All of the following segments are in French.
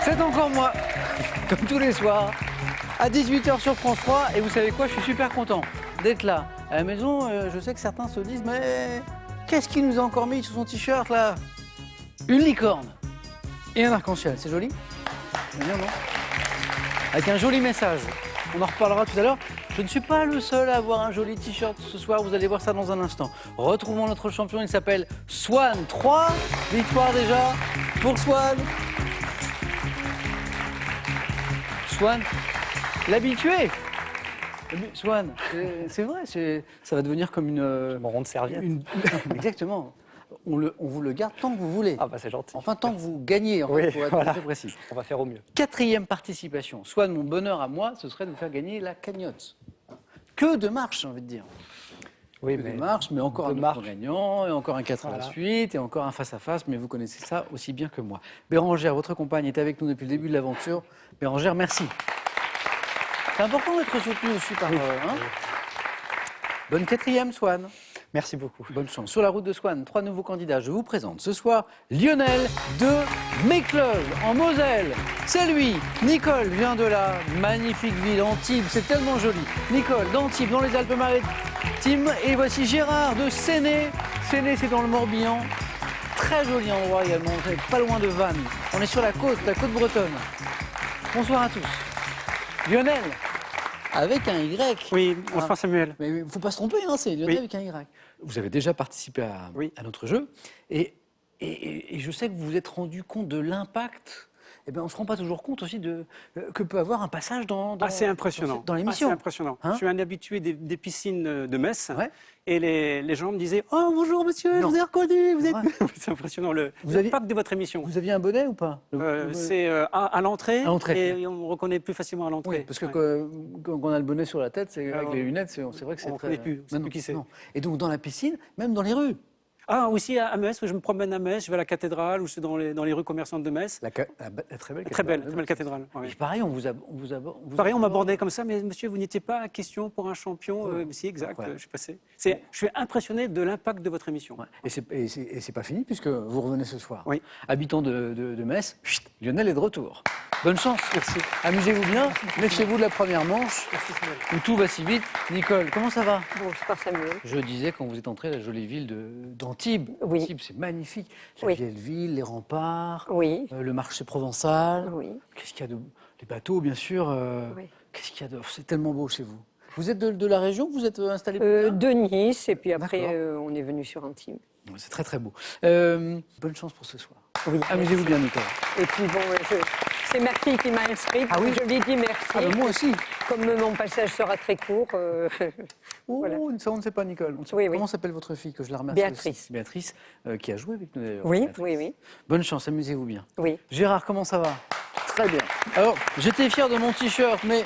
C'est encore moi, comme tous les soirs, à 18h sur France 3. Et vous savez quoi, je suis super content d'être là. À la maison, je sais que certains se disent, mais qu'est-ce qu'il nous a encore mis sur son t-shirt là? Une licorne et un arc-en-ciel, c'est joli? C'est bien, non? Avec un joli message. On en reparlera tout à l'heure. Je ne suis pas le seul à avoir un joli t-shirt ce soir, vous allez voir ça dans un instant. Retrouvons notre champion, il s'appelle Swan. 3 victoires déjà pour Swan. Swan, l'habitué. Swan, c'est vrai, ça va devenir comme une... Mon rond de serviette. Exactement. On vous le garde tant que vous voulez. Ah bah c'est gentil. Enfin, tant que vous gagnez, en Oui, fait, pour être voilà. très précis. On va faire au mieux. 4e participation. Swan, mon bonheur à moi, ce serait de vous faire gagner la cagnotte. Que de marche, j'ai envie de dire. Oui, Que de marche, mais encore un autre gagnant, et encore un 4 à la Voilà. suite, et encore un face-à-face, mais vous connaissez ça aussi bien que moi. Bérangère, votre compagne, est avec nous depuis le début de l'aventure. Bérangère, merci. C'est important d'être soutenu aussi par... hein. Bonne 4e, Swan. Merci beaucoup. Bonne chance. Sur la route de Swan, 3 nouveaux candidats. Je vous présente ce soir Lionel de Mécleuve, en Moselle. C'est lui. Nicole vient de la magnifique ville Antibes. C'est tellement joli. Nicole d'Antibes, dans les Alpes-Maritimes. Et voici Gérard de Séné. Séné, c'est dans le Morbihan. Très joli endroit également. Vous êtes pas loin de Vannes. On est sur la côte bretonne. Bonsoir à tous. Lionel, avec un Y. Oui, bonsoir Samuel. Mais il ne faut pas se tromper, hein, c'est Lionel Oui. avec un Y. Vous avez déjà participé à notre jeu et je sais que vous vous êtes rendu compte de l'impact. Eh ben, on ne se rend pas toujours compte aussi que peut avoir un passage dans Assez impressionnant. dans l'émission. Assez impressionnant. Hein? Je suis un habitué des piscines de Metz. Ouais. Et les gens me disaient « Oh, bonjour monsieur, je Non. vous ai reconnu !» Ouais. C'est impressionnant, Vous aviez- l'impact de votre émission. Vous aviez un bonnet ou pas? C'est à l'entrée, À l'entrée. et on me reconnaît plus facilement à l'entrée. Oui, parce que Ouais. quand on a le bonnet sur la tête, avec Alors, les lunettes, c'est vrai que c'est on très... reconnaît plus, on sait Non, plus qui c'est. non. Et donc dans la piscine, même dans les rues. Ah, aussi à Metz, je me promène à Metz, je vais à la cathédrale, ou je suis dans les rues commerçantes de Metz. La très belle Très belle cathédrale. ouais. Et pareil, on vous Pareil, on m'abordait comme ça, mais monsieur, vous n'étiez pas à question pour un champion. Si, exact, Ouais. je suis passé. Je suis impressionné de l'impact de votre émission. Ouais. Et c'est pas fini puisque vous revenez ce soir. Oui. Habitant de Metz, chut, Lionel est de retour. Bonne chance. Merci. Amusez-vous bien. Méfiez-vous de la première manche Merci, Samuel. où tout va si vite. Nicole, comment ça va? Bonsoir Samuel. Je disais quand vous êtes entré la jolie ville d'Antibes. Oui. Antibes, c'est magnifique. La Oui. vieille ville, les remparts, Oui. le marché provençal. Oui. Qu'est-ce qu'il y a de... Les bateaux, bien sûr. Oui. Qu'est-ce qu'il y a de... C'est tellement beau chez vous. Vous êtes de la région? Vous êtes installé De Nice, et puis après, D'accord. on est venu sur Antibes. C'est très très beau. Bonne chance pour ce soir. Oui. Amusez-vous bien, Nicole. Et puis bon, c'est ma fille qui m'a inscrite. Ah oui. Je lui ai dit merci. Ah ben, moi aussi. Comme mon passage sera très court, Oh, Voilà. ça, on ne sait pas, Nicole. On ne sait Oui, pas. oui. Comment s'appelle votre fille, que je la remercie Béatrice. aussi. Béatrice, qui a joué avec nous d'ailleurs. oui, Béatrice. oui, oui, Bonne chance, amusez-vous bien. oui. Gérard, comment ça va? Très bien. Alors, j'étais fier de mon t-shirt, mais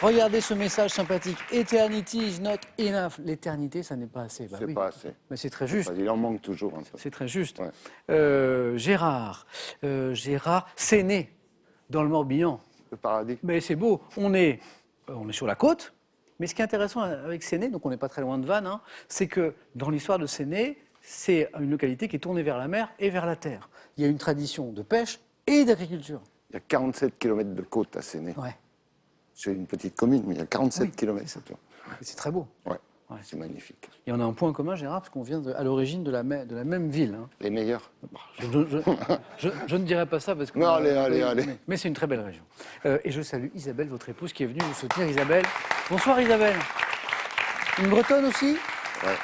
regardez ce message sympathique. Eternity is not enough. L'éternité, ça n'est pas assez. Bah C'est oui. pas assez. Mais c'est très juste. Il en manque toujours un peu. C'est très juste. Ouais. Gérard, Séné, dans le Morbihan. Le paradis. Mais c'est beau. On est sur la côte. Mais ce qui est intéressant avec Séné, donc on n'est pas très loin de Vannes, hein, c'est que dans l'histoire de Séné, c'est une localité qui est tournée vers la mer et vers la terre. Il y a une tradition de pêche et d'agriculture. Il y a 47 km de côte à Séné. Ouais. C'est une petite commune, mais il y a 47 Oui, km. c'est ça. Et c'est très beau. Ouais. Ouais. C'est magnifique. Et on a un point commun, Gérard, parce qu'on vient à l'origine de la même ville. Hein. Les meilleurs. Je ne dirais pas ça parce que... Non, allez. Mais c'est une très belle région. Et je salue Isabelle, votre épouse, qui est venue vous soutenir. Isabelle. Bonsoir Isabelle. Une Bretonne aussi? Ouais.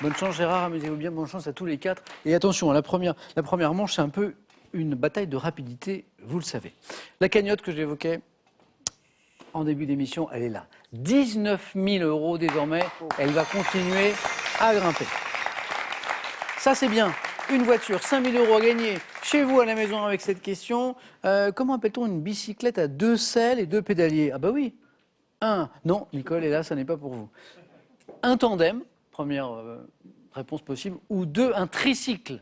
Bonne chance Gérard, amusez-vous bien, bonne chance à tous les 4. Et attention, la première manche, c'est un peu une bataille de rapidité, vous le savez. La cagnotte que j'évoquais en début d'émission, elle est là. 19 000 € désormais, elle va continuer à grimper. Ça c'est bien, une voiture, 5 000 € à gagner chez vous à la maison avec cette question. Comment appelle-t-on une bicyclette à 2 selles et 2 pédaliers? Ah bah oui. Non, Nicole, et là, ça n'est pas pour vous. Un tandem, première réponse possible, ou 2, un tricycle.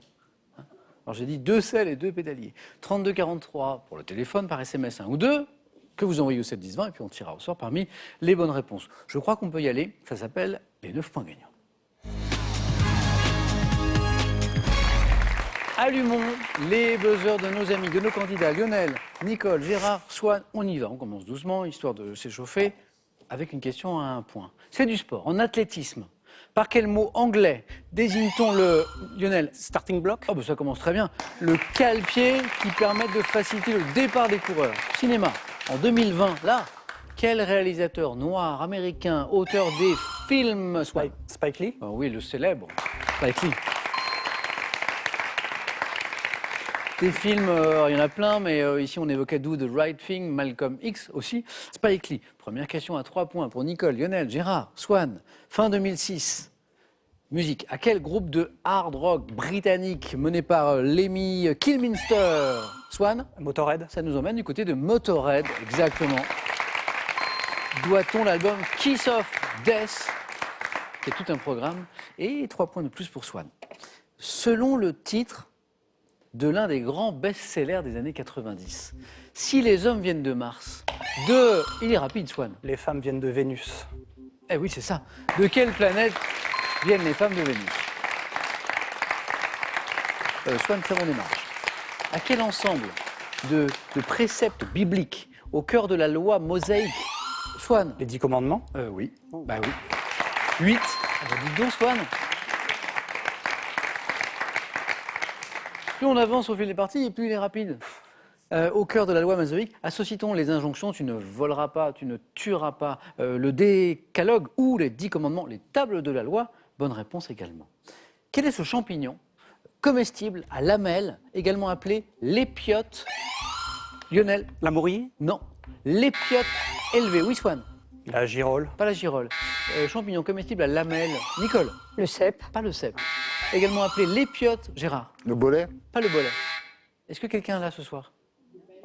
Alors j'ai dit 2 selles et 2 pédaliers. 32 43 pour le téléphone par SMS 1 ou 2, que vous envoyez au 7 10 20, et puis on tirera au sort parmi les bonnes réponses. Je crois qu'on peut y aller, ça s'appelle les 9 points gagnants. Allumons les buzzers de nos amis, de nos candidats. Lionel, Nicole, Gérard, Swan, on y va. On commence doucement, histoire de s'échauffer, avec une question à un point. C'est du sport. En athlétisme, par quel mot anglais désigne-t-on le... Lionel? Starting block. Oh, ben ça commence très bien. Le cale-pied qui permet de faciliter le départ des coureurs. Cinéma, en 2020, là, quel réalisateur noir, américain, auteur des films... Spike Lee. Ah oui, le célèbre Spike Lee. Des films, il y en a plein, mais ici on évoquait Do the Right Thing, Malcolm X aussi. Spike Lee. Première question à 3 points pour Nicole, Lionel, Gérard, Swan. Fin 2006. Musique. À quel groupe de hard rock britannique mené par Lemmy Kilminster? Swan? Motorhead. Ça nous emmène du côté de Motorhead, exactement. Doit-on l'album Kiss of Death, qui est tout un programme, et 3 points de plus pour Swan. Selon le titre de l'un des grands best-sellers des années 90, Si les hommes viennent de Mars, de... Il est rapide, Swan. Les femmes viennent de Vénus. Eh oui, c'est ça. De quelle planète viennent les femmes de Vénus? Swan, très bon démarrage. À quel ensemble de préceptes bibliques au cœur de la loi mosaïque? Swan. Les 10 commandements. Oui. Bah oui. 8. Ah bah dis donc, Swan. Plus on avance au fil des parties, et plus il est rapide. Au cœur de la loi mosaïque, associe-t-on les injonctions, tu ne voleras pas, tu ne tueras pas, le décalogue ou les 10 commandements, les tables de la loi? Bonne réponse également. Quel est ce champignon comestible à lamelles, également appelé l'épiote? Lionel? La mourie. Non. L'épiote élevée. Oui, Swan. La girole. Pas la girole. Champignon comestible à lamelles. Nicole? Le cèpe. Pas le cèpe. Également appelé l'épiote. Gérard? Le bolet? Pas le bolet. Est-ce que quelqu'un est là ce soir?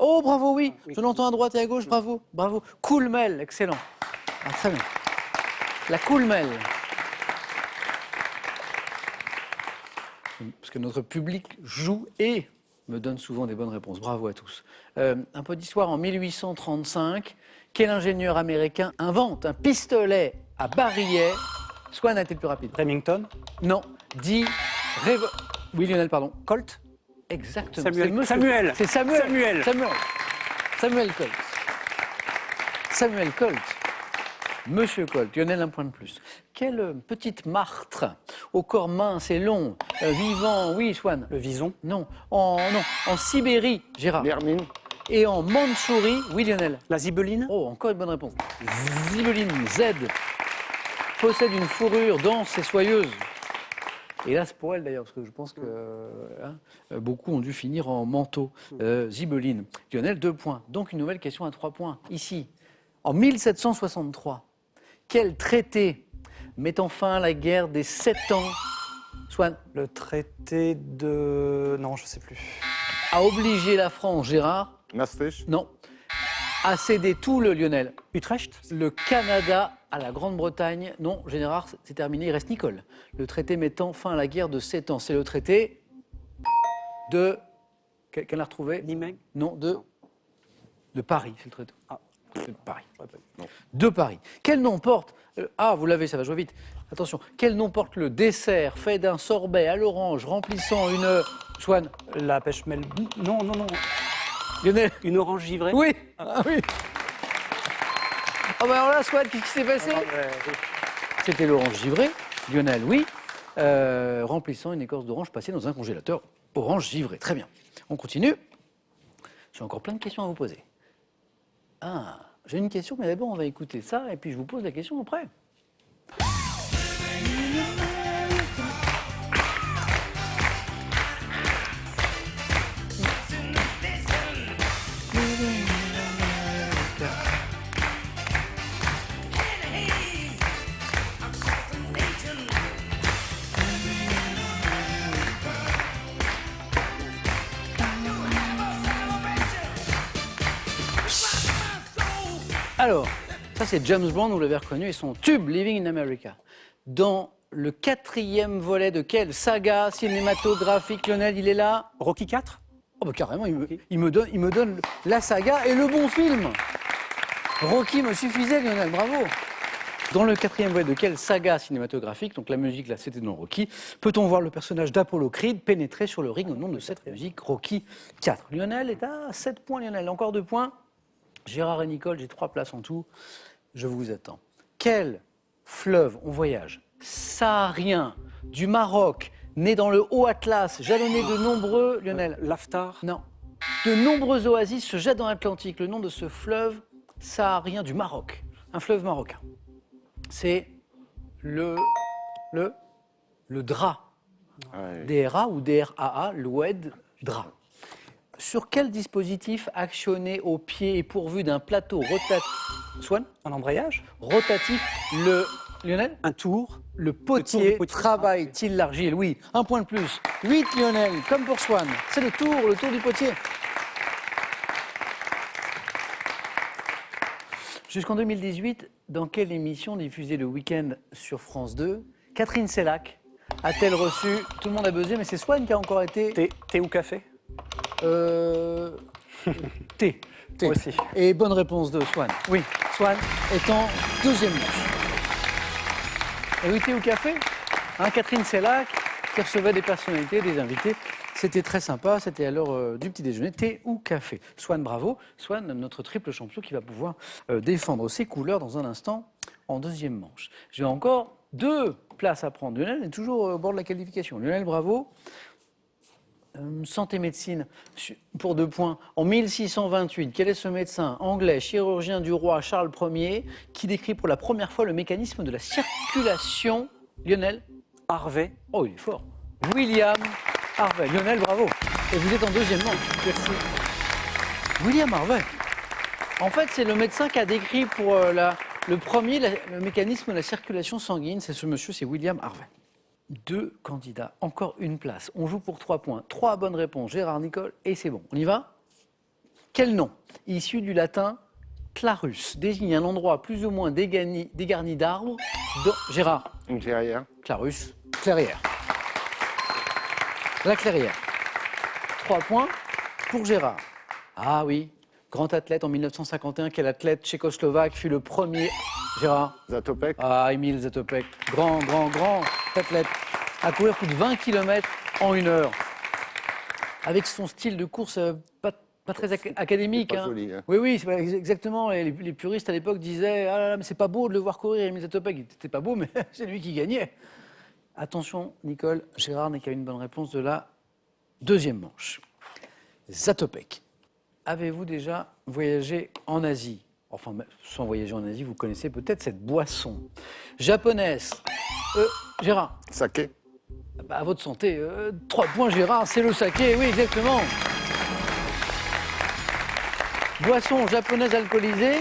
Oh, bravo, oui. Je l'entends à droite et à gauche. Bravo, bravo. Coolmel, excellent. Ah, très bien. La coolmel. Parce que notre public joue et me donne souvent des bonnes réponses. Bravo à tous. Un peu d'histoire. En 1835, quel ingénieur américain invente un pistolet à barillet? Swan a été le plus rapide. Remington. Non. Oui, Lionel, pardon. Colt. Exactement. Samuel. C'est le monsieur. Samuel. C'est Samuel. Samuel. Samuel Colt. Samuel Colt. Monsieur Colt. Lionel, un point de plus. Quelle petite martre au corps mince et long, vivant, oui, Swan. Le vison. Non, en Sibérie, Gérard. L'hermine? Et en Mandchourie, oui, Lionel. La zibeline. Oh, encore une bonne réponse. Zibeline Z possède une fourrure dense et soyeuse. Hélas pour elle d'ailleurs, parce que je pense que beaucoup ont dû finir en manteau. Zibeline. Lionel, 2 points. Donc une nouvelle question à 3 points. Ici, en 1763, quel traité mettant fin à la guerre des 7 ans, Swan, Le traité de... Non, je sais plus. a obligé la France, Gérard, Maastricht? non, à céder tout le Lionel. Utrecht. Le Canada à la Grande-Bretagne. Non, Gérard, c'est terminé, il reste Nicole. Le traité mettant fin à la guerre de 7 ans. C'est le traité de... Quelqu'un l'a retrouvé? Nimègue. Non, de Paris, c'est le traité. Ah. De Paris. Non. De Paris. Quel nom porte... Ah, vous l'avez, ça va jouer vite. Attention. Quel nom porte le dessert fait d'un sorbet à l'orange remplissant une... Swan. La pêche mêle. Non. Lionel. Une orange givrée. Oui. Ah oui. Oh ben alors là, Swan, qu'est-ce qui s'est passé? C'était l'orange givrée. Lionel, oui. Remplissant une écorce d'orange passée dans un congélateur orange givrée. Très bien. On continue. J'ai encore plein de questions à vous poser. Ah, j'ai une question, mais d'abord on va écouter ça et puis je vous pose la question après. Alors, ça c'est James Bond, vous l'avez reconnu, et son tube Living in America. Dans le 4e volet de quelle saga cinématographique, Lionel, il est là? Rocky 4. Oh bah carrément, il me donne la saga et le bon film. Rocky me suffisait, Lionel, bravo. Dans le quatrième volet de quelle saga cinématographique, donc la musique là c'était dans Rocky, peut-on voir le personnage d'Apollo Creed pénétrer sur le ring au nom de cette musique Rocky 4. Lionel est à 7 points, Lionel, encore 2 points. Gérard et Nicole, j'ai 3 places en tout, je vous attends. Quel fleuve on voyage saharien du Maroc, né dans le Haut Atlas, jalonné de nombreux... Lionel. L'Aftar. Non. De nombreuses oasis se jettent dans l'Atlantique. Le nom de ce fleuve saharien du Maroc. Un fleuve marocain. C'est le DRA. Ouais. DRA ou DRAA, l'Oued DRA. Sur quel dispositif actionné au pied et pourvu d'un plateau rotatif... Swan Un embrayage. Rotatif, Lionel, Un tour. le potier potier. travaille-t-il l'argile? Oui, 1 point de plus. 8 Lionel, comme pour Swan. C'est le tour du potier. Jusqu'en 2018, dans quelle émission diffusée le week-end sur France 2, Catherine Sellac a-t-elle reçu... Tout le monde a buzzé, mais c'est Swan qui a encore été... Thé ou café? T. T. Aussi. Et bonne réponse de Swan. Oui, Swan est en deuxième manche. Et oui, thé ou café, hein, Catherine Sellac, qui recevait des personnalités, des invités. C'était très sympa, c'était à l'heure du petit déjeuner, thé ou café. Swan, bravo. Swan, notre triple champion qui va pouvoir défendre ses couleurs dans un instant en deuxième manche. J'ai encore 2 places à prendre. Lionel est toujours au bord de la qualification. Lionel, bravo. Santé médecine, pour 2 points. En 1628, quel est ce médecin anglais, chirurgien du roi Charles Ier, qui décrit pour la première fois le mécanisme de la circulation? Lionel? Harvey. Oh, il est fort. William Harvey. Lionel, bravo. Et vous êtes en deuxième manche. Merci. William Harvey. En fait, c'est le médecin qui a décrit pour le mécanisme de la circulation sanguine. C'est ce monsieur, c'est William Harvey. 2 candidats, encore une place. On joue pour 3 points. 3 bonnes réponses, Gérard, Nicole, et c'est bon. On y va? Quel nom, issu du latin clarus, désigne un endroit plus ou moins dégarni d'arbres Gérard? Une clairière. Clarus, clairière. La clairière. 3 points pour Gérard. Ah oui, grand athlète en 1951. Quel athlète tchécoslovaque fut le premier? Gérard? Zatopek. Ah, Émile Zatopek, grand athlète, à courir plus de 20 km en 1 heure. Avec son style de course pas très académique. Pas hein. joli, hein. Oui, c'est pas exactement. Et les puristes à l'époque disaient ah là là, mais c'est pas beau de le voir courir, Émile Zatopek. Il n'était pas beau, mais c'est lui qui gagnait. Attention, Nicole, Gérard n'est qu'à une bonne réponse de la deuxième manche. Zatopek. Avez-vous déjà voyagé en Asie? Enfin, sans voyager en Asie, vous connaissez peut-être cette boisson japonaise. Gérard, Saké. bah, à votre santé. 3 points, Gérard, c'est le saké, oui, exactement. Boisson japonaise alcoolisée,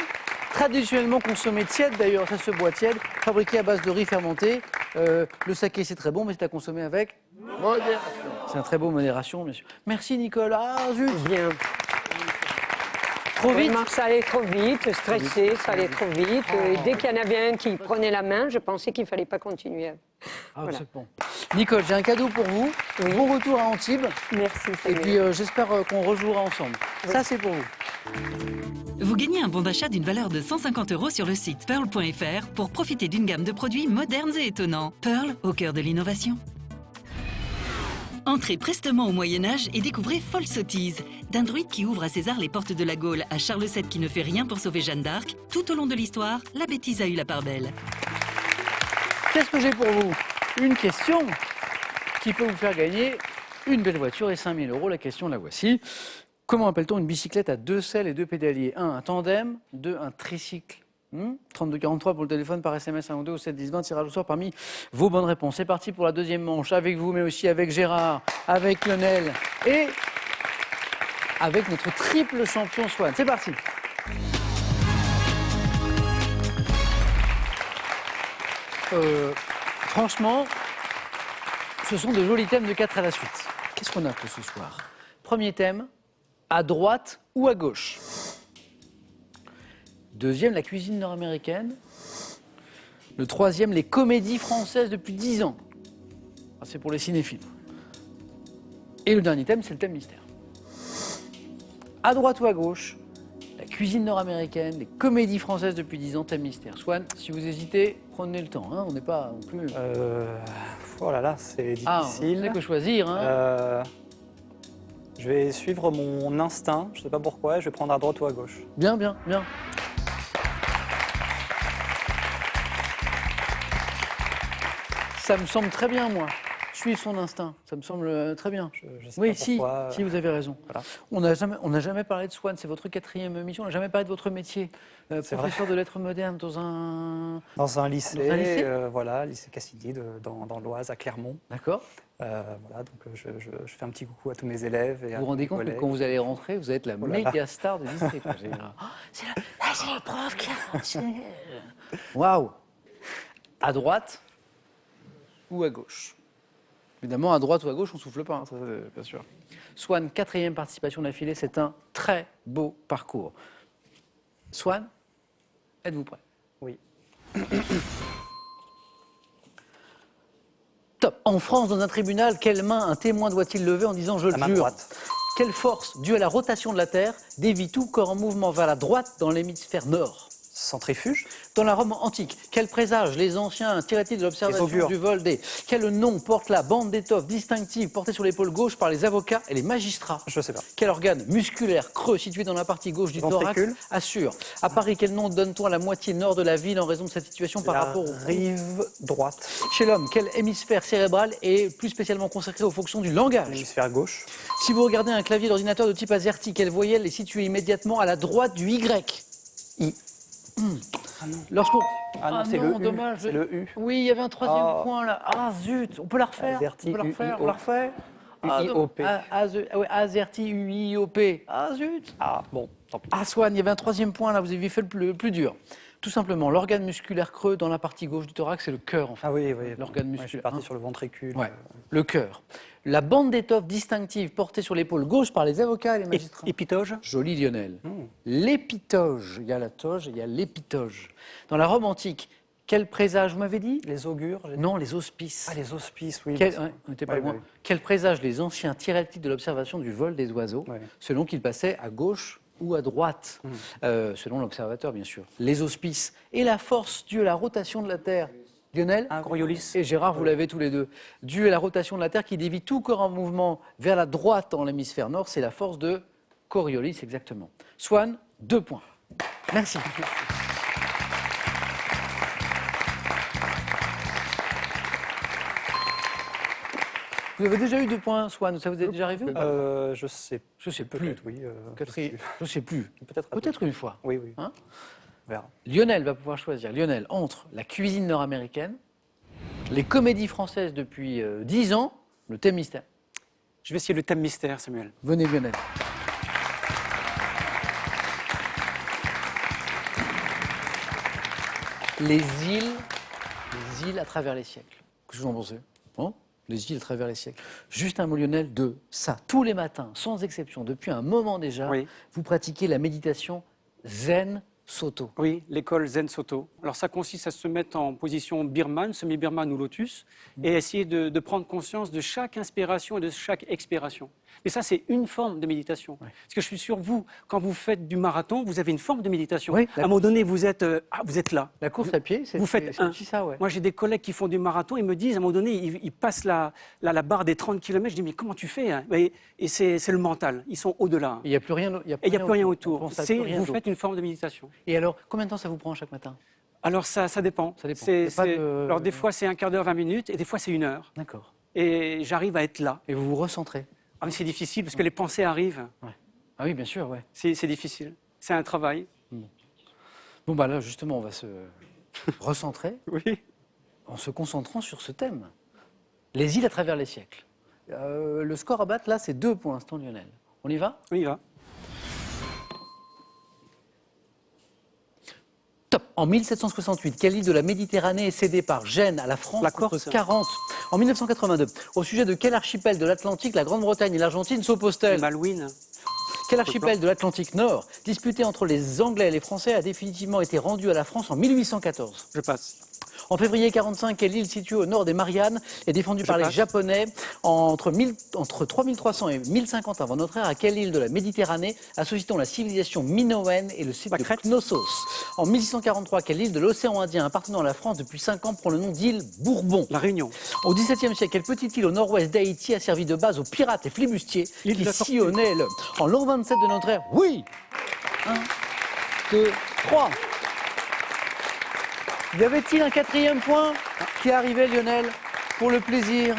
traditionnellement consommée tiède d'ailleurs, ça se boit tiède, fabriquée à base de riz fermenté. Le saké, c'est très bon, mais c'est à consommer avec Modération. C'est un très beau modération, bien sûr. Merci, Nicole. Ah, zut. Bien. Trop vite. Vraiment, ça allait trop vite, stressé, ça allait trop vite. Et dès qu'il y en avait un qui prenait la main, je pensais qu'il ne fallait pas continuer. Ah, Voilà. c'est bon. Nicole, j'ai un cadeau pour vous. Bon retour à Antibes. Merci. Et puis, j'espère qu'on rejouera ensemble. Ça, c'est pour vous. Vous gagnez un bon d'achat d'une valeur de 150 € sur le site pearl.fr pour profiter d'une gamme de produits modernes et étonnants. Pearl, au cœur de l'innovation. Entrez prestement au Moyen-Âge et découvrez Folle Sottise, d'un druide qui ouvre à César les portes de la Gaule, à Charles VII qui ne fait rien pour sauver Jeanne d'Arc. Tout au long de l'histoire, la bêtise a eu la part belle. Qu'est-ce que j'ai pour vous? Une question qui peut vous faire gagner une belle voiture et 5 000 €. La question, la voici. Comment appelle-t-on une bicyclette à 2 selles et 2 pédaliers? 1, un tandem. 2, un tricycle. 3243 pour le téléphone, par SMS 1 ou 2 au 7 10 20, tirage au sort parmi vos bonnes réponses. C'est parti pour la deuxième manche, avec vous, mais aussi avec Gérard, avec Lionel et avec notre triple champion Swan. C'est parti. Franchement, ce sont de jolis thèmes de 4 à la suite. Qu'est-ce qu'on a pour ce soir? Premier thème, à droite ou à gauche? Deuxième, la cuisine nord-américaine. Le troisième, les comédies françaises depuis 10 ans. Ah, c'est pour les cinéphiles. Et le dernier thème, c'est le thème mystère. À droite ou à gauche, la cuisine nord-américaine, les comédies françaises depuis 10 ans, thème mystère. Swan, si vous hésitez, prenez le temps, hein, on n'est pas non plus... Oh là là, c'est Ah, difficile. on sait que choisir, hein. Je vais suivre mon instinct, je ne sais pas pourquoi, je vais prendre à droite ou à gauche. Bien, bien, bien. Ça me semble très bien, moi. Suivre son instinct, ça me semble très bien. Je sais Oui, pas pourquoi. si, vous avez raison. Voilà. On n'a jamais parlé de Swan, c'est votre 4e émission, on n'a jamais parlé de votre métier. C'est Professeur de lettres modernes dans un lycée, Dans un lycée voilà, lycée Cassidy dans l'Oise, à Clermont. D'accord. Voilà, donc je fais un petit coucou à tous mes élèves. Et Vous vous rendez compte que quand vous allez rentrer, vous allez être la Oh là là. méga star du lycée. Quoi. Oh, c'est le prof qui a... Waouh. À droite ou à gauche? Évidemment, à droite ou à gauche, on ne souffle pas, hein, ça, bien sûr. Swan, 4e participation d'affilée, c'est un très beau parcours. Swan, êtes-vous prêt? Oui. Top. En France, dans un tribunal, quelle main un témoin doit-il lever en disant « je le La main jure » droite. Quelle force, due à la rotation de la Terre, dévie tout corps en mouvement vers la droite dans l'hémisphère nord? Centrifuge. Dans la Rome antique, quel présage les anciens tiraient-ils de l'observation Les augures. du vol des... Quel nom porte la bande d'étoffe distinctive portée sur l'épaule gauche par les avocats et les magistrats? Je ne sais pas. Quel organe musculaire creux situé dans la partie gauche du thorax Ventricule. assure? À Paris, quel nom donne-t-on à la moitié nord de la ville en raison de cette situation par La rapport au... rive droite. Chez l'homme, quel hémisphère cérébral est plus spécialement consacré aux fonctions du langage? L'hémisphère gauche. Si vous regardez un clavier d'ordinateur de type AZERTY, quelle voyelle est située immédiatement à la droite du Y? I. Lorsqu'on... Ah non, c'est le U. dommage. C'est le U. Oui, il y avait un 3e Ah. point là. Ah zut, on peut la refaire. AZERTY, On peut la refaire, on UIO. la refait. UIOP. AZERTY, UIOP. Ah zut. Ah, bon, tant pis. Ah Swan, il y avait un 3e point là, vous aviez fait le plus dur. Tout simplement, l'organe musculaire creux dans la partie gauche du thorax, c'est le cœur en fait. Ah oui, oui. L'organe Ouais, je suis musculaire. parti hein. sur le ventricule. Ouais, le cœur. La bande d'étoffe distinctive portée sur l'épaule gauche par les avocats et les magistrats. Épitoge. Joli Lionel. L'épitoge, il y a la toge, il y a l'épitoge. Dans la Rome antique, quel présage, vous m'avez dit? Les augures. Non, les auspices. Ah, les auspices, oui. Quel, ouais, on était pas Ouais, loin. ouais. Quel présage les anciens tiraient-ils de l'observation du vol des oiseaux, Ouais. selon qu'ils passaient à gauche ou à droite, selon l'observateur bien sûr. Les auspices et la force due à la rotation de la Terre. Lionel Coriolis. et Gérard, vous l'avez tous les deux. Due à la rotation de la Terre qui dévie tout corps en mouvement vers la droite dans l'hémisphère nord, c'est la force de Coriolis exactement. Swan, 2 points. Merci. Vous avez déjà eu 2 points, Swan, ça vous est déjà arrivé ou pas? Je sais Je sais plus. peut-être, oui. Quatrième- Je sais plus. Peut-être. Peut-être une fois. Oui, oui. Hein? On verra. Lionel va pouvoir choisir. Lionel, entre la cuisine nord-américaine, les comédies françaises depuis 10 ans, le thème mystère. Je vais essayer le thème mystère, Samuel. Venez Lionel. Les îles à travers les siècles. Qu'est-ce que vous en pensez? Hein? Les îles à travers les siècles. Juste un mot Lionel de ça. Tous les matins, sans exception, depuis un moment déjà, Oui. vous pratiquez la méditation zen Soto. Oui, l'école Zen Soto. Alors ça consiste à se mettre en position birmane, semi-birmane ou lotus, et essayer de prendre conscience de chaque inspiration et de chaque expiration. Mais ça, c'est une forme de méditation. Parce que je suis sûr, vous, quand vous faites du marathon, vous avez une forme de méditation. Oui, à un moment donné, vous êtes là. La course à pied, c'est Vous faites c'est un. aussi ça, ouais. Moi, j'ai des collègues qui font du marathon, ils me disent, à un moment donné, ils passent la barre des 30 km. Je dis, mais comment tu fais hein? Et c'est le mental. Ils sont au-delà. Il n'y a plus rien, Et il n'y a plus rien On autour. pense à C'est plus rien vous d'autre. faites une forme de méditation. Et alors, combien de temps ça vous prend chaque matin? Alors ça dépend. Ça dépend. C'est- Y a pas c'est- de- Alors des fois, c'est un quart d'heure, 20 minutes, et des fois, c'est 1 heure. D'accord. Et j'arrive à être là. Et vous vous recentrez? Ah, mais c'est difficile parce que les pensées arrivent. Ah oui, bien sûr, ouais. C'est difficile. C'est un travail. Bon, bah là, justement, on va se recentrer Oui. en se concentrant sur ce thème. Les îles à travers les siècles. Le score à battre, là, c'est 2 pour l'instant, Lionel. On y va? On y va. Top. En 1768, quelle île de la Méditerranée est cédée par Gênes à la France La contre Corse. 40? En 1982, au sujet de quel archipel de l'Atlantique la Grande-Bretagne et l'Argentine s'opposent-elles? Malouine. Quel archipel de l'Atlantique Nord, disputé entre les Anglais et les Français, a définitivement été rendu à la France en 1814? Je passe. En février 1945, quelle île située au nord des Mariannes est défendue par les passe. Japonais entre 3300 et 1050 avant notre ère? À quelle île de la Méditerranée associe-t-on la civilisation minoenne et le site La de Crète. Knossos? En 1643, quelle île de l'océan Indien appartenant à la France depuis 5 ans prend le nom d'île Bourbon? La Réunion. Au XVIIe siècle, quelle petite île au nord-ouest d'Haïti a servi de base aux pirates et flibustiers L'île qui de la Tortue. sillonnaient en l'an 27 de notre ère? Oui. 1, 2, 3. Y avait-il un 4e point qui arrivait, Lionel, pour le plaisir?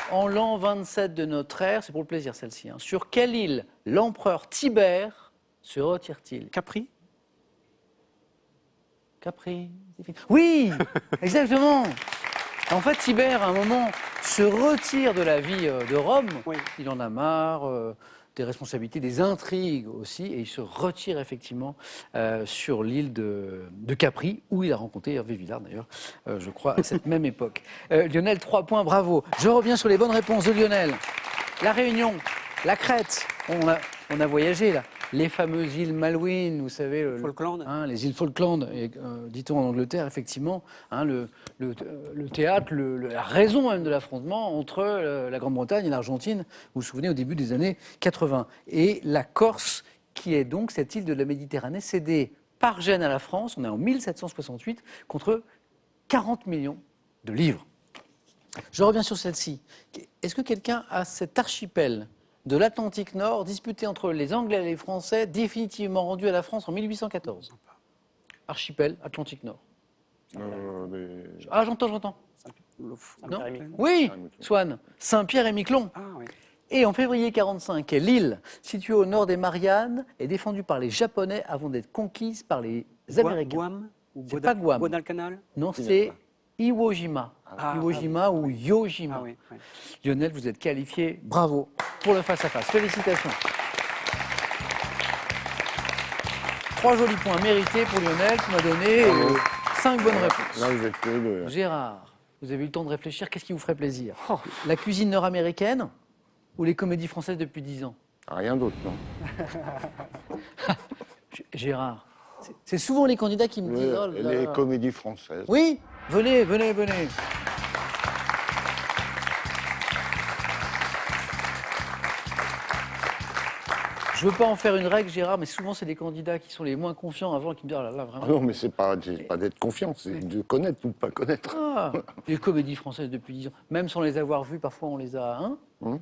En l'an 27 de notre ère, c'est pour le plaisir celle-ci, hein. Sur quelle île l'empereur Tibère se retire-t-il? Capri. Capri. Oui, exactement. En fait, Tibère, à un moment, se retire de la vie de Rome. Oui. Il en a marre des responsabilités, des intrigues aussi, et il se retire effectivement sur l'île de Capri, où il a rencontré Hervé Villard, d'ailleurs, je crois, à cette même époque. Lionel, 3 points, bravo. Je reviens sur les bonnes réponses de Lionel. La Réunion, la Crète, on a voyagé là. Les fameuses îles Malouines, vous savez, Falkland. les îles Falkland, et, dit-on en Angleterre, effectivement, hein, le théâtre, la raison même de l'affrontement entre la Grande-Bretagne et l'Argentine, vous vous souvenez, au début des années 80. Et la Corse, qui est donc cette île de la Méditerranée, cédée par Gênes à la France, on est en 1768, contre 40 millions de livres. Je reviens sur celle-ci. Est-ce que quelqu'un a cet archipel de l'Atlantique Nord, disputé entre les Anglais et les Français, définitivement rendu à la France en 1814? Archipel Atlantique Nord. Ah, j'entends. Non. Oui, Swan. Saint-Pierre et Miquelon. Ah oui. Et en février 1945, l'île, située au nord des Mariannes, est défendue par les Japonais avant d'être conquise par les Américains. Guam ou C'est pas Guam. Guadalcanal. Non, c'est Iwo Jima. Iwo Jima ou Yojima. Ah oui. Oui. Lionel, vous êtes qualifié. Bravo pour le face-à-face. Félicitations. 3 jolis points mérités pour Lionel qui m'a donné 5 bonnes réponses. Là, vous êtes que deux. Gérard, vous avez eu le temps de réfléchir. Qu'est-ce qui vous ferait plaisir? La cuisine nord-américaine ou les comédies françaises depuis 10 ans? Rien d'autre, non. Gérard, c'est souvent les candidats qui me disent... oh là Les là. comédies françaises. Oui, venez. Je ne veux pas en faire une règle, Gérard, mais souvent c'est les candidats qui sont les moins confiants avant qui me disent oh là là, vraiment. Ah non, mais c'est pas d'être confiant, c'est de connaître ou de pas connaître. Ah, les comédies françaises depuis 10 ans, même sans les avoir vues, parfois on les a. Hein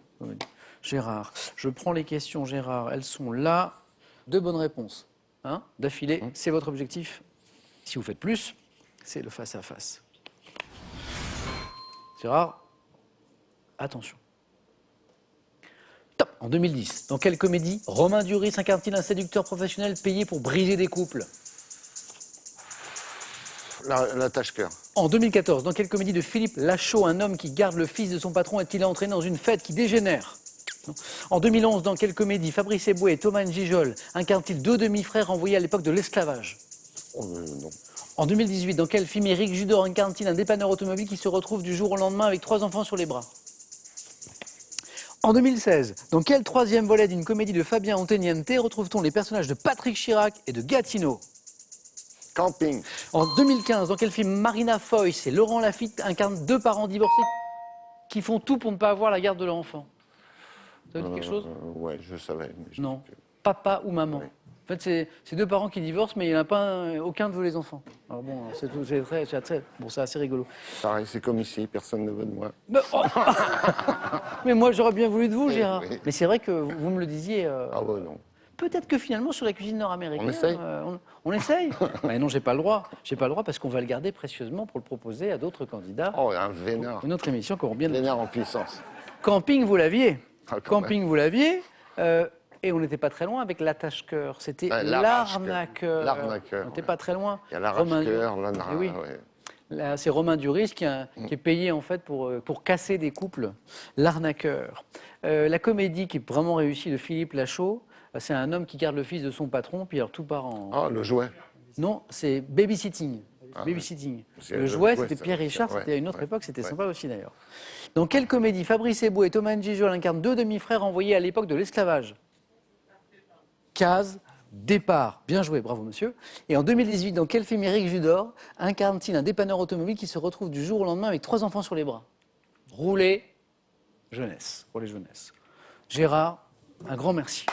Gérard, je prends les questions, Gérard, elles sont là. 2 bonnes réponses, hein, d'affilée, c'est votre objectif. Si vous faites plus, c'est le face-à-face. Gérard, attention. Top. En 2010, dans quelle comédie Romain Duris incarne-t-il un séducteur professionnel payé pour briser des couples? La tâche-cœur. En 2014, dans quelle comédie de Philippe Lachaud, un homme qui garde le fils de son patron est-il entraîné dans une fête qui dégénère? En 2011, dans quelle comédie Fabrice Eboué et Thomas Njijol incarnent-ils 2 demi-frères envoyés à l'époque de l'esclavage? Non. En 2018, dans quel film Éric Judor incarne-t-il un dépanneur automobile qui se retrouve du jour au lendemain avec 3 enfants sur les bras? En 2016, dans quel 3e volet d'une comédie de Fabien Antoniente retrouve-t-on les personnages de Patrick Chirac et de Gatineau? Camping. En 2015, dans quel film Marina Foïs et Laurent Lafitte incarnent 2 parents divorcés qui font tout pour ne pas avoir la garde de leur enfant? Ça vous dit quelque chose? Ouais, je savais. Mais je Non. sais plus. Papa ou maman. Oui. En fait, c'est 2 parents qui divorcent, mais il n'y en a pas aucun de veut les enfants. Alors bon, c'est assez rigolo. Pareil, c'est comme ici, personne ne veut de moi. Mais, oh mais moi, j'aurais bien voulu de vous, Gérard. Oui. Mais c'est vrai que vous me le disiez. Ah ouais, non. Peut-être que finalement, sur la cuisine nord-américaine, On essaye. on essaye. Mais non, j'ai pas le droit. J'ai pas le droit parce qu'on va le garder précieusement pour le proposer à d'autres candidats. Oh, un vénard. Une autre émission qu'on bien. Vénard en puissance. Camping, vous l'aviez. Ah, quand Camping, vous l'aviez. Et on n'était pas très loin avec l'attache-cœur. C'était Ouais, l'arnaqueur. L'arnaqueur, On n'était ouais. pas très loin. Il y a Romain- l'arrache-cœur, l'anara. Eh oui. Ouais. Là, c'est Romain Duris qui est payé en fait pour casser des couples. L'arnaqueur. La comédie qui est vraiment réussie de Philippe Lachaud, c'est un homme qui garde le fils de son patron, puis alors tout part en... Ah, le jouet. Non, c'est babysitting. Ah, Babysitting. C'est Le le jouet, jouet, c'était ça, Pierre c'est Richard, ça, c'était à une autre ouais, époque, c'était ouais. sympa aussi d'ailleurs. Dans quelle comédie Fabrice Eboué et Thomas Njijol incarnent 2 demi-frères envoyés à l'époque de l'esclavage? Case départ. Bien joué, bravo monsieur. Et en 2018, dans quel film Éric Judor incarne-t-il un dépanneur automobile qui se retrouve du jour au lendemain avec 3 enfants sur les bras? Rouler jeunesse, pour les jeunesses. Gérard, un grand merci.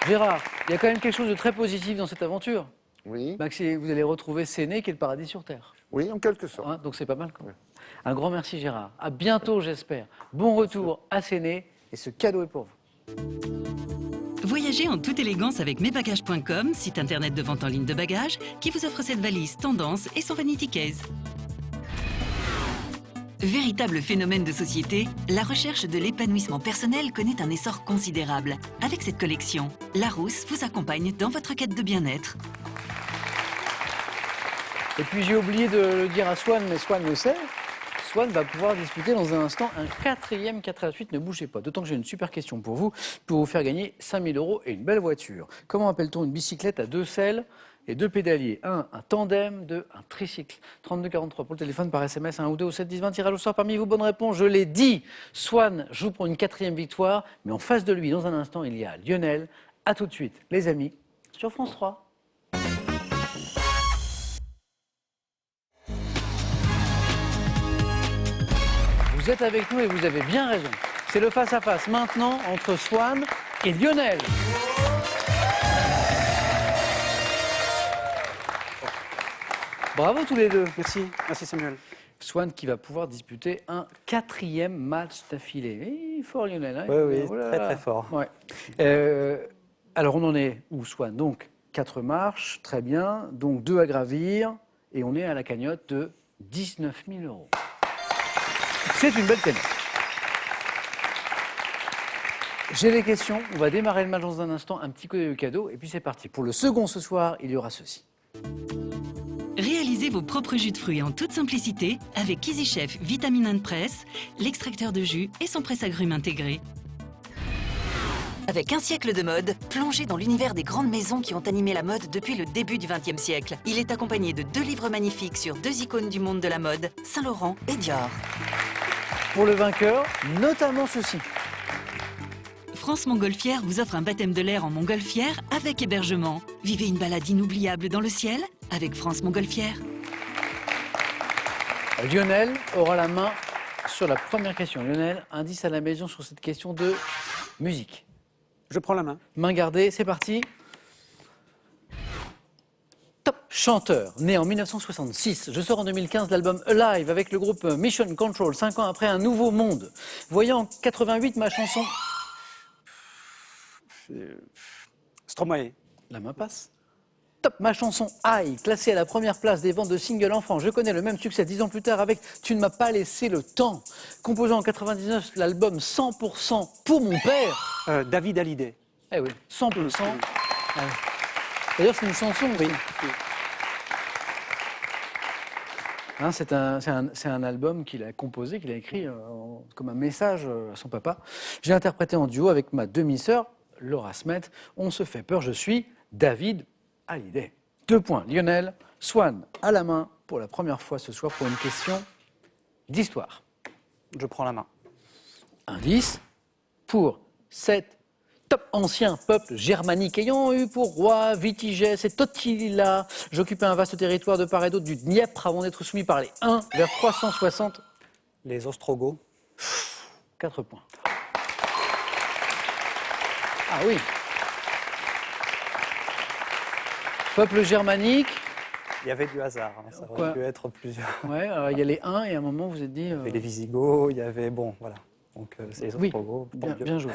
Gérard, il y a quand même quelque chose de très positif dans cette aventure. Oui, Bah, vous allez retrouver Séné qui est le paradis sur Terre. oui, en quelque sorte. Hein, donc c'est pas mal quand même. Un grand merci Gérard. À bientôt j'espère. Bon retour à Séné et ce cadeau est pour vous. Voyagez en toute élégance avec mesbagages.com, site internet de vente en ligne de bagages, qui vous offre cette valise tendance et son vanity case. Véritable phénomène de société, la recherche de l'épanouissement personnel connaît un essor considérable. Avec cette collection, Larousse vous accompagne dans votre quête de bien-être. Et puis j'ai oublié de le dire à Swan, mais Swan le sait. Swan va pouvoir disputer dans un instant un 4e 4h8. Ne bougez pas. D'autant que j'ai une super question pour vous faire gagner 5 000 € et une belle voiture. Comment appelle-t-on une bicyclette à 2 selles et 2 pédaliers? 1, un tandem. 2, un tricycle. 3243 pour le téléphone, par SMS, 1 ou 2 au 7 10 20. Tirage au sort parmi vous. Bonne réponse, je l'ai dit. Swan joue pour une 4e victoire, mais en face de lui, dans un instant, il y a Lionel. A tout de suite, les amis, sur France 3. Vous êtes avec nous et vous avez bien raison. C'est le face-à-face maintenant entre Swan et Lionel. Bravo tous les deux. Merci, merci Samuel. Swan qui va pouvoir disputer un 4e match d'affilée. Il est fort Lionel. Hein. Oui, Oh là très là. très fort. Ouais. Alors on en est où Swan? Donc 4 marches, très bien. Donc 2 à gravir et on est à la cagnotte de 19 000 €. C'est une belle cagnotte. J'ai les questions, on va démarrer le match dans un instant, un petit coup de cadeau, et puis c'est parti. Pour le second ce soir, il y aura ceci. Réalisez vos propres jus de fruits en toute simplicité avec Easy Chef Vitamine & Press, l'extracteur de jus et son presse-agrumes intégré. Avec un siècle de mode, plongez dans l'univers des grandes maisons qui ont animé la mode depuis le début du XXe siècle. Il est accompagné de 2 livres magnifiques sur 2 icônes du monde de la mode, Saint-Laurent et Dior. Pour le vainqueur, notamment ceci. France Montgolfière vous offre un baptême de l'air en montgolfière avec hébergement. Vivez une balade inoubliable dans le ciel avec France Montgolfière. Lionel aura la main sur la première question. Lionel, indice à la maison sur cette question de musique. Je prends la main. Main gardée, c'est parti. Top chanteur, né en 1966. Je sors en 2015 l'album Alive avec le groupe Mission Control, 5 ans après Un Nouveau Monde. Voyant en 88 ma chanson... Stromae. La main passe. Top, ma chanson Aïe, classée à la première place des ventes de singles en France. Je connais le même succès 10 ans plus tard avec Tu ne m'as pas laissé le temps. Composant en 99 l'album 100% pour mon père. David Hallyday. Eh oui, 100%. Ah oui. D'ailleurs, c'est une chanson aussi. Hein, c'est un album qu'il a composé, qu'il a écrit comme un message à son papa. J'ai interprété en duo avec ma demi-sœur, Laura Smet. On se fait peur, je suis David Hallyday. 2 points. Lionel, Swan à la main pour la première fois ce soir pour une question d'histoire. Je prends la main. Indice pour cette top ancien peuple germanique ayant eu pour roi Vitigès et Totila. J'occupais un vaste territoire de part et d'autre du Dniepr avant d'être soumis par les Huns vers 360. Les Ostrogoths. 4 points. Ah oui. Peuple germanique. Il y avait du hasard, hein, ça Quoi aurait pu être plusieurs. Ouais, il y a les Huns et à un moment vous êtes dit. Il y avait les Visigoths, il y avait. Bon, voilà. Donc c'est les Oui, Ostrogoths. bien joué.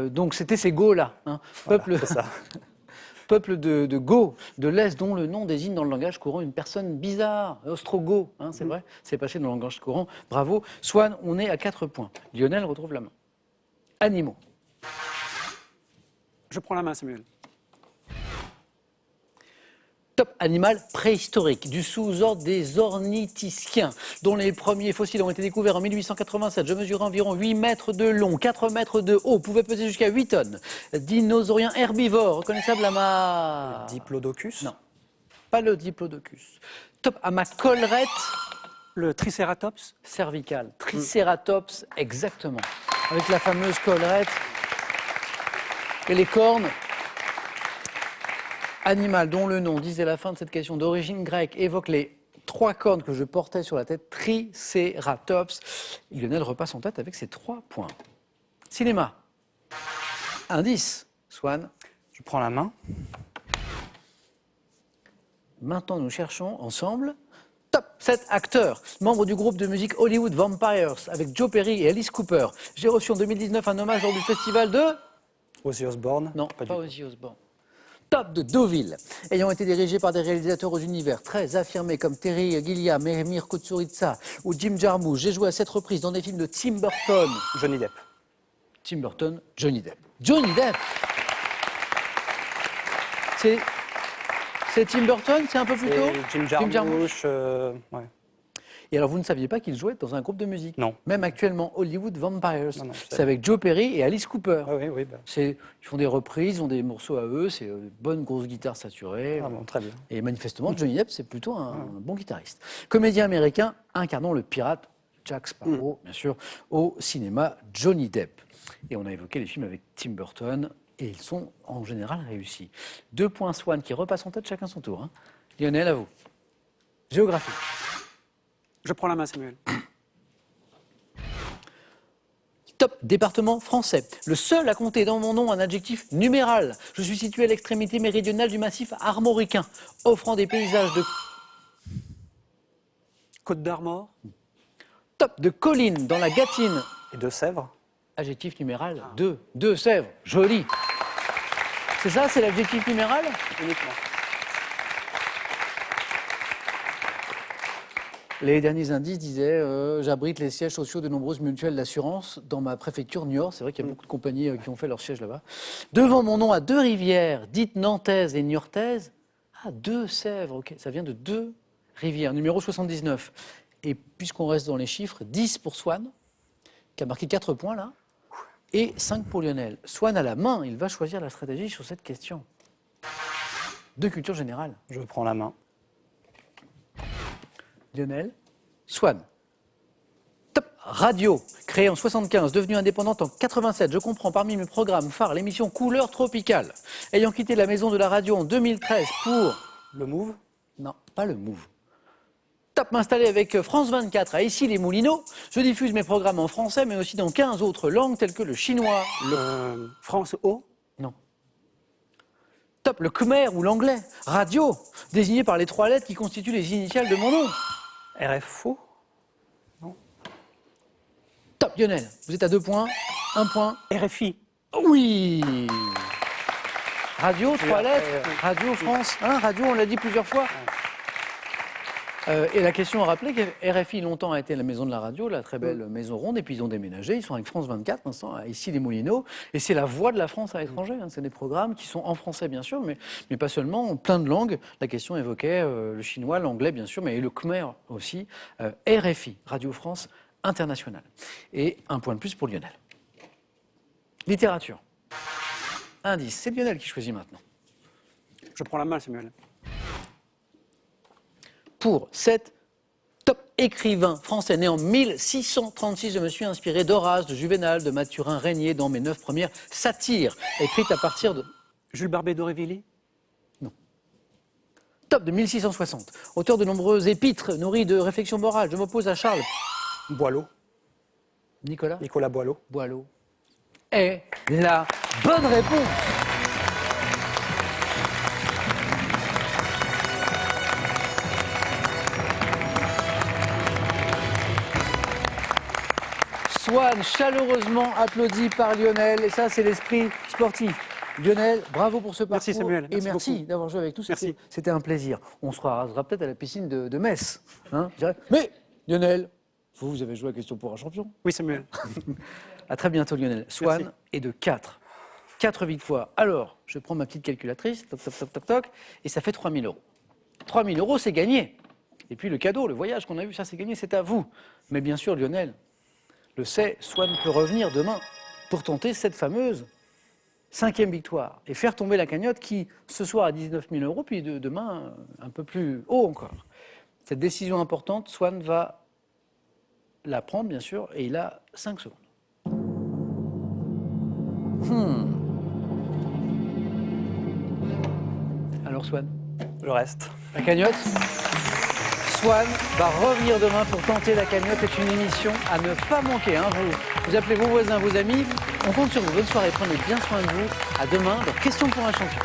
Donc c'était ces Gauls-là. Hein. Voilà, Peuple, c'est ça. peuple de Goth, de l'Est, dont le nom désigne dans le langage courant une personne bizarre. Ostrogoth, hein, c'est vrai, c'est passé dans le langage courant. Bravo. Swan, on est à 4 points. Lionel retrouve la main. Animaux. Je prends la main, Samuel. Top animal préhistorique du sous-ordre des ornithischiens, dont les premiers fossiles ont été découverts en 1887. Je mesurais environ 8 mètres de long, 4 mètres de haut, pouvait peser jusqu'à 8 tonnes. Dinosaurien herbivore, reconnaissable à ma... Diplodocus. Non, pas le Diplodocus. Top à ma collerette Le Triceratops. Cervical. Triceratops, exactement. Avec la fameuse collerette et les cornes. Animal dont le nom, disait la fin de cette question, d'origine grecque, évoque les 3 cornes que je portais sur la tête, Triceratops. Lionel repasse en tête avec ses 3 points. Cinéma. Indice. Swan. Je prends la main. Maintenant, nous cherchons ensemble top 7 acteurs, membres du groupe de musique Hollywood Vampires, avec Joe Perry et Alice Cooper. J'ai reçu en 2019 un hommage lors du festival de... Ozzy Osbourne. Non, pas pas du tout. Ozzy Osbourne. Top de Deauville, ayant été dirigé par des réalisateurs aux univers très affirmés comme Terry Gilliam, Emir Kusturica ou Jim Jarmusch. J'ai joué à 7 reprises dans des films de Tim Burton. Johnny Depp. Tim Burton, Johnny Depp. Johnny Depp. C'est Tim Burton, c'est un peu plus tôt Jim Jarmusch. Ouais. Et alors, vous ne saviez pas qu'il jouait dans un groupe de musique? Non. Même actuellement, Hollywood Vampires. Non, je C'est savais. avec Joe Perry et Alice Cooper. Ah oui, oui. Ils font des reprises, ils ont des morceaux à eux, c'est une bonne grosse guitare saturée. Ah bon, très bien. Et manifestement, Johnny Depp, c'est plutôt un bon guitariste. Comédien américain incarnant le pirate Jack Sparrow, bien sûr, au cinéma, Johnny Depp. Et on a évoqué les films avec Tim Burton, et ils sont en général réussis. 2 points Swan qui repassent en tête chacun son tour. Lionel, à vous. Géographie. Je prends la main, Samuel. Top département français. Le seul à compter dans mon nom un adjectif numéral. Je suis situé à l'extrémité méridionale du massif armoricain, offrant des paysages de Côte d'Armor. top de collines dans la Gâtine. Et de Sèvres. Adjectif numéral 2. 2 Sèvres. Joli. C'est ça, c'est l'adjectif numéral? Uniquement. Les derniers indices disaient j'abrite les sièges sociaux de nombreuses mutuelles d'assurance dans ma préfecture Niort. C'est vrai qu'il y a beaucoup de compagnies qui ont fait leur siège là-bas. Devant mon nom à 2 rivières, dites nantaises et niortaises. Ah, 2 Sèvres, ok. Ça vient de 2 rivières. Numéro 79. Et puisqu'on reste dans les chiffres, 10 pour Swan, qui a marqué 4 points là, et 5 pour Lionel. Swan à la main, il va choisir la stratégie sur cette question. De culture générale. Je prends la main. Lionel, Swan. Top Radio, créée en 75, devenue indépendante en 87. Je comprends parmi mes programmes phares l'émission Couleur Tropicale. Ayant quitté la maison de la radio en 2013 pour... Le Move. Non, pas le Move. Top m'installer avec France 24 à Issy-les-Moulineaux. Je diffuse mes programmes en français, mais aussi dans 15 autres langues telles que le chinois, France O. Non. Top, le khmer ou l'anglais. Radio, désigné par les 3 lettres qui constituent les initiales de mon nom. RFO. Top, Lionel, vous êtes à 2 points. 1 point. RFI. Oui. Radio, 3 lettres. Radio France. Radio, on l'a dit plusieurs fois. Et la question a rappelé que RFI longtemps a été la maison de la radio, la très belle maison ronde, et puis ils ont déménagé, ils sont avec France 24 maintenant, ici les Moulineaux, et c'est la voix de la France à l'étranger. C'est des programmes qui sont en français bien sûr, mais pas seulement, en plein de langues. La question évoquait le chinois, l'anglais bien sûr, mais le khmer aussi. RFI, Radio France Internationale. Et 1 point de plus pour Lionel. Littérature. Indice, c'est Lionel qui choisit maintenant. Je prends la main, Samuel. Pour 7 top écrivains français nés en 1636, je me suis inspiré d'Horace, de Juvénal, de Mathurin Régnier dans mes 9 premières satires, écrites à partir de... Jules Barbet d'Aurevilly. Top de 1660, auteur de nombreux épîtres nourris de réflexions morales. Je m'oppose à Charles. Boileau. Nicolas Boileau. Boileau est la bonne réponse. Swan, chaleureusement applaudi par Lionel. Et ça, c'est l'esprit sportif. Lionel, bravo pour ce parcours. Merci, Samuel. Et Merci merci beaucoup. d'avoir joué avec nous. Merci. C'était un plaisir. On se rasera peut-être à la piscine de Metz. Je dirais. Mais, Lionel, vous avez joué à Question pour un champion. Oui, Samuel. À très bientôt, Lionel. Swan Merci. est de 4. 4 victoires. Alors, je prends ma petite calculatrice, toc, toc, toc, toc, toc, et ça fait 3 000 euros. 3 000 euros, c'est gagné. Et puis le cadeau, le voyage qu'on a vu, ça c'est gagné, c'est à vous. Mais bien sûr, Lionel le sait, Swan peut revenir demain pour tenter cette fameuse 5e victoire et faire tomber la cagnotte qui, ce soir, à 19 000 euros, puis demain, un peu plus haut encore. Cette décision importante, Swan va la prendre, bien sûr, et il a 5 secondes. Alors, Swan, Je reste. la cagnotte. Swan va revenir demain pour tenter la cagnotte. C'est une émission à ne pas manquer. Hein. Vous appelez vos voisins, vos amis. On compte sur vous. Bonne soirée. Prenez bien soin de vous. À demain dans Question pour un champion.